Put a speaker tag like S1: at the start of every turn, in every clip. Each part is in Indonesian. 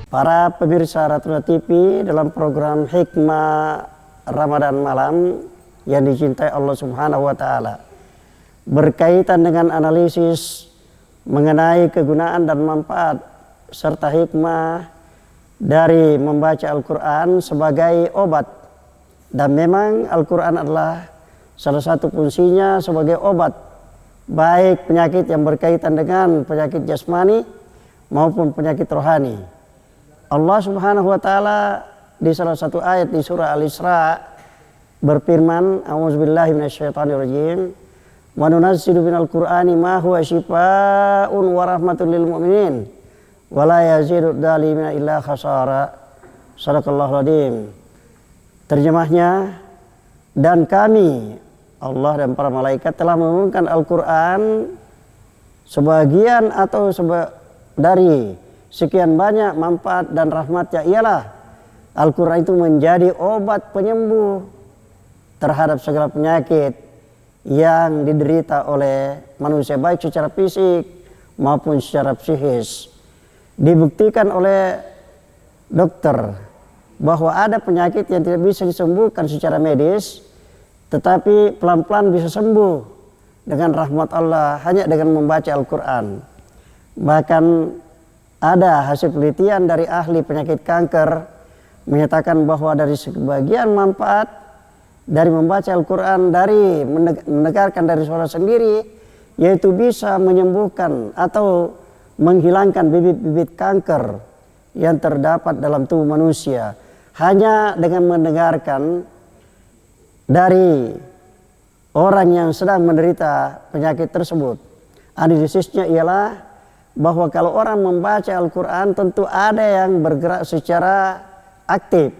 S1: Para pemirsa Ratuna TV dalam program Hikmah Ramadan Malam yang dicintai Allah Subhanahu wa Ta'ala, berkaitan dengan analisis mengenai kegunaan dan manfaat serta hikmah dari membaca Al-Quran sebagai obat. Dan memang Al-Quran adalah salah satu fungsinya sebagai obat, baik penyakit yang berkaitan dengan penyakit jasmani maupun penyakit rohani. Allah Subhanahu wa Ta'ala di salah satu ayat di surah Al-Isra berfirman, a'udzubillahi minasyaitonirrajim, wa nunazzilu minal qur'ani ma huwa syifaa'un wa rahmatul lil mu'minin wa la yazidud dhalimina illa khasara. Shadaqallahul adzim. Terjemahnya, dan kami Allah dan para malaikat telah menurunkan Al-Quran sebagian atau dari sekian banyak manfaat dan rahmatnya ialah Al-Quran itu menjadi obat penyembuh terhadap segala penyakit yang diderita oleh manusia, baik secara fisik maupun secara psikis. Dibuktikan oleh dokter bahwa ada penyakit yang tidak bisa disembuhkan secara medis, tetapi pelan-pelan bisa sembuh dengan rahmat Allah hanya dengan membaca Al-Quran. Bahkan ada hasil penelitian dari ahli penyakit kanker menyatakan bahwa dari sebagian manfaat dari membaca Al-Quran, dari mendengarkan dari suara sendiri, yaitu bisa menyembuhkan atau menghilangkan bibit-bibit kanker yang terdapat dalam tubuh manusia hanya dengan mendengarkan dari orang yang sedang menderita penyakit tersebut. Analisisnya ialah bahwa kalau orang membaca Al-Quran tentu ada yang bergerak secara aktif,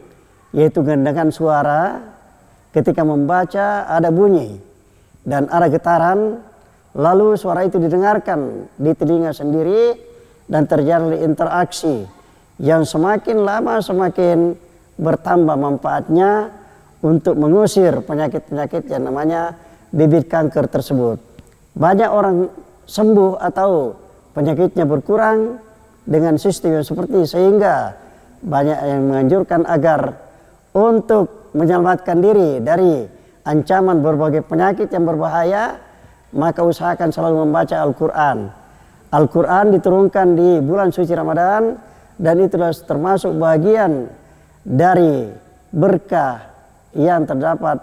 S1: yaitu dengan suara. Ketika membaca ada bunyi dan ada getaran, lalu suara itu didengarkan di telinga sendiri dan terjadi interaksi yang semakin lama semakin bertambah manfaatnya untuk mengusir penyakit-penyakit yang namanya bibit kanker tersebut. Banyak orang sembuh atau penyakitnya berkurang dengan sistem yang seperti, sehingga banyak yang menganjurkan agar untuk menyelamatkan diri dari ancaman berbagai penyakit yang berbahaya, maka usahakan selalu membaca Al-Quran. Al-Quran diturunkan di bulan suci Ramadan dan itulah termasuk bagian dari berkah yang terdapat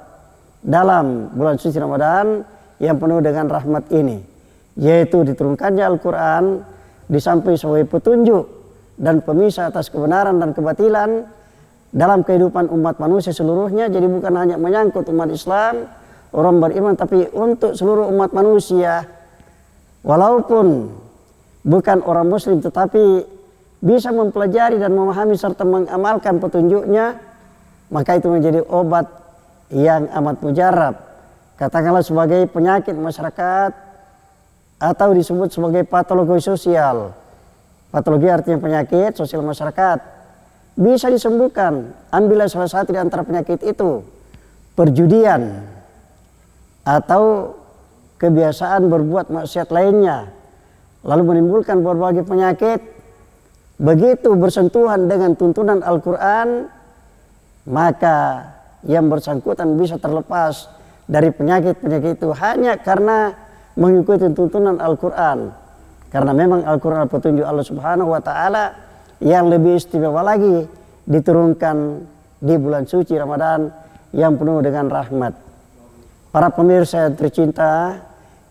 S1: dalam bulan suci Ramadan yang penuh dengan rahmat ini, yaitu diturunkannya Al-Quran di samping sebagai petunjuk dan pemisah atas kebenaran dan kebatilan dalam kehidupan umat manusia seluruhnya. Jadi bukan hanya menyangkut umat Islam, orang beriman, tapi untuk seluruh umat manusia, walaupun bukan orang muslim tetapi bisa mempelajari dan memahami serta mengamalkan petunjuknya, maka itu menjadi obat yang amat mujarab, katakanlah sebagai penyakit masyarakat atau disebut sebagai patologi sosial. Patologi artinya penyakit, sosial masyarakat. Bisa disembuhkan. Ambillah salah satu di antara penyakit itu, perjudian atau kebiasaan berbuat maksiat lainnya, lalu menimbulkan berbagai penyakit. Begitu bersentuhan dengan tuntunan Al-Quran, maka yang bersangkutan bisa terlepas dari penyakit-penyakit itu hanya karena mengikuti tuntunan Al-Quran. Karena memang Al-Quran petunjuk Allah Subhanahu wa Ta'ala yang lebih istimewa lagi diturunkan di bulan suci Ramadan yang penuh dengan rahmat. Para pemirsa yang tercinta,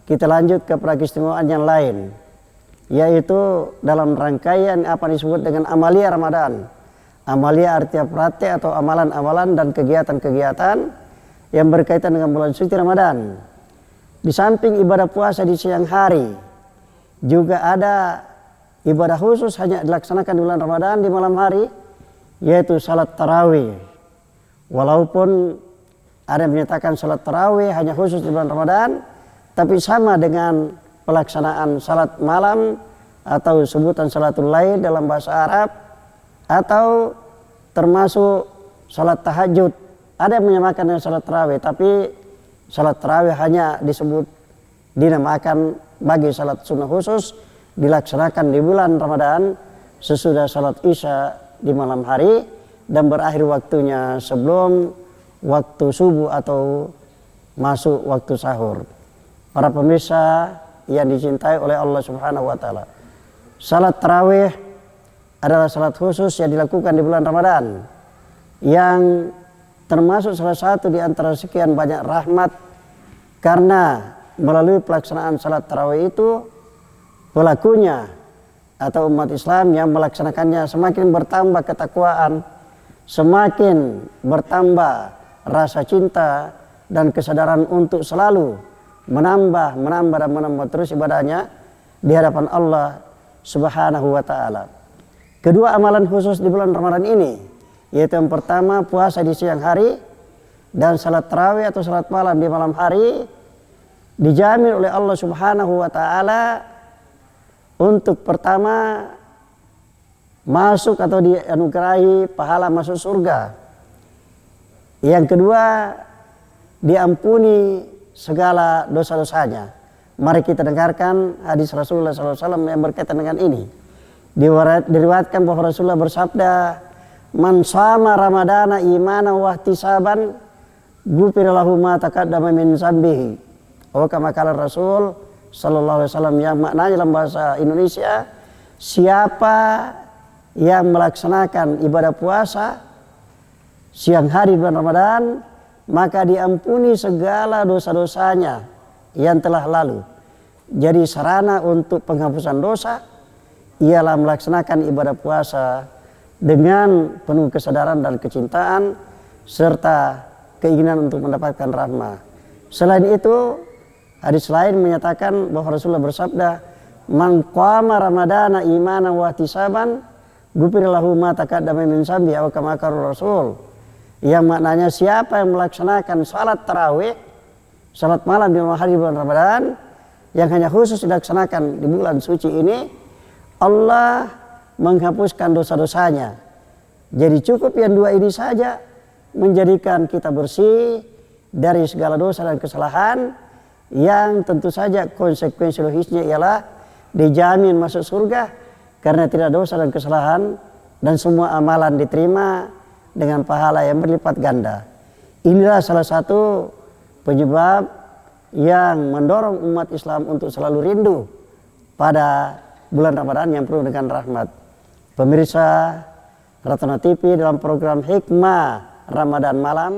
S1: kita lanjut ke keistimewaan yang lain, yaitu dalam rangkaian apa disebut dengan amalia Ramadan. Amalia artinya praktek atau amalan-amalan dan kegiatan-kegiatan yang berkaitan dengan bulan suci Ramadan. Di samping ibadah puasa di siang hari, juga ada ibadah khusus hanya dilaksanakan di bulan Ramadan di malam hari, yaitu salat tarawih. Walaupun ada yang menyatakan salat tarawih hanya khusus di bulan Ramadan, tapi sama dengan pelaksanaan salat malam atau sebutan salatul lail dalam bahasa Arab, atau termasuk salat tahajud. Ada yang menyamakan dengan salat tarawih, tapi salat tarawih hanya disebut dinamakan bagi salat sunnah khusus dilaksanakan di bulan Ramadan sesudah salat Isya di malam hari dan berakhir waktunya sebelum waktu subuh atau masuk waktu sahur. Para pemirsa yang dicintai oleh Allah Subhanahu wa taala. Salat tarawih adalah salat khusus yang dilakukan di bulan Ramadan, yang termasuk salah satu di antara sekian banyak rahmat, karena melalui pelaksanaan salat tarawih itu pelakunya atau umat Islam yang melaksanakannya semakin bertambah ketakwaan, semakin bertambah rasa cinta dan kesadaran untuk selalu menambah dan menambah terus ibadahnya di hadapan Allah Subhanahu wa taala. Kedua amalan khusus di bulan Ramadan ini, yaitu yang pertama puasa di siang hari dan salat tarawih atau salat malam di malam hari, dijamin oleh Allah Subhanahu wa taala untuk pertama masuk atau dianugerahi pahala masuk surga. Yang kedua, diampuni segala dosa-dosanya. Mari kita dengarkan hadis Rasulullah SAW yang berkaitan dengan ini. Diriwayatkan bahwa Rasulullah bersabda, "Man shama Ramadana imanan wa ihtisaban, ghufira lahu ma taqaddama min dzambihi." Oh, kama qala Rasul sallallahu alaihi wasallam, yang maknanya dalam bahasa Indonesia, siapa yang melaksanakan ibadah puasa siang hari bulan Ramadan, maka diampuni segala dosa-dosanya yang telah lalu. Jadi sarana untuk penghapusan dosa ialah melaksanakan ibadah puasa dengan penuh kesadaran dan kecintaan serta keinginan untuk mendapatkan rahmah. Selain itu, hadis lain menyatakan bahwa Rasulullah bersabda, "Man qama Ramadana imanan wa ihtisaban, ghufira lahu ma taqaddama min dzambi," atau kama qala Rasul. Yang maknanya siapa yang melaksanakan salat tarawih, salat malam di malam hari bulan Ramadan, yang hanya khusus dilaksanakan di bulan suci ini, Allah menghapuskan dosa-dosanya. Jadi cukup yang dua ini saja menjadikan kita bersih dari segala dosa dan kesalahan, yang tentu saja konsekuensi logisnya ialah dijamin masuk surga karena tidak dosa dan kesalahan, dan semua amalan diterima dengan pahala yang berlipat ganda. Inilah salah satu penyebab yang mendorong umat Islam untuk selalu rindu pada bulan Ramadan yang penuh dengan rahmat. Pemirsa Ratuna TV dalam program Hikmah Ramadan Malam.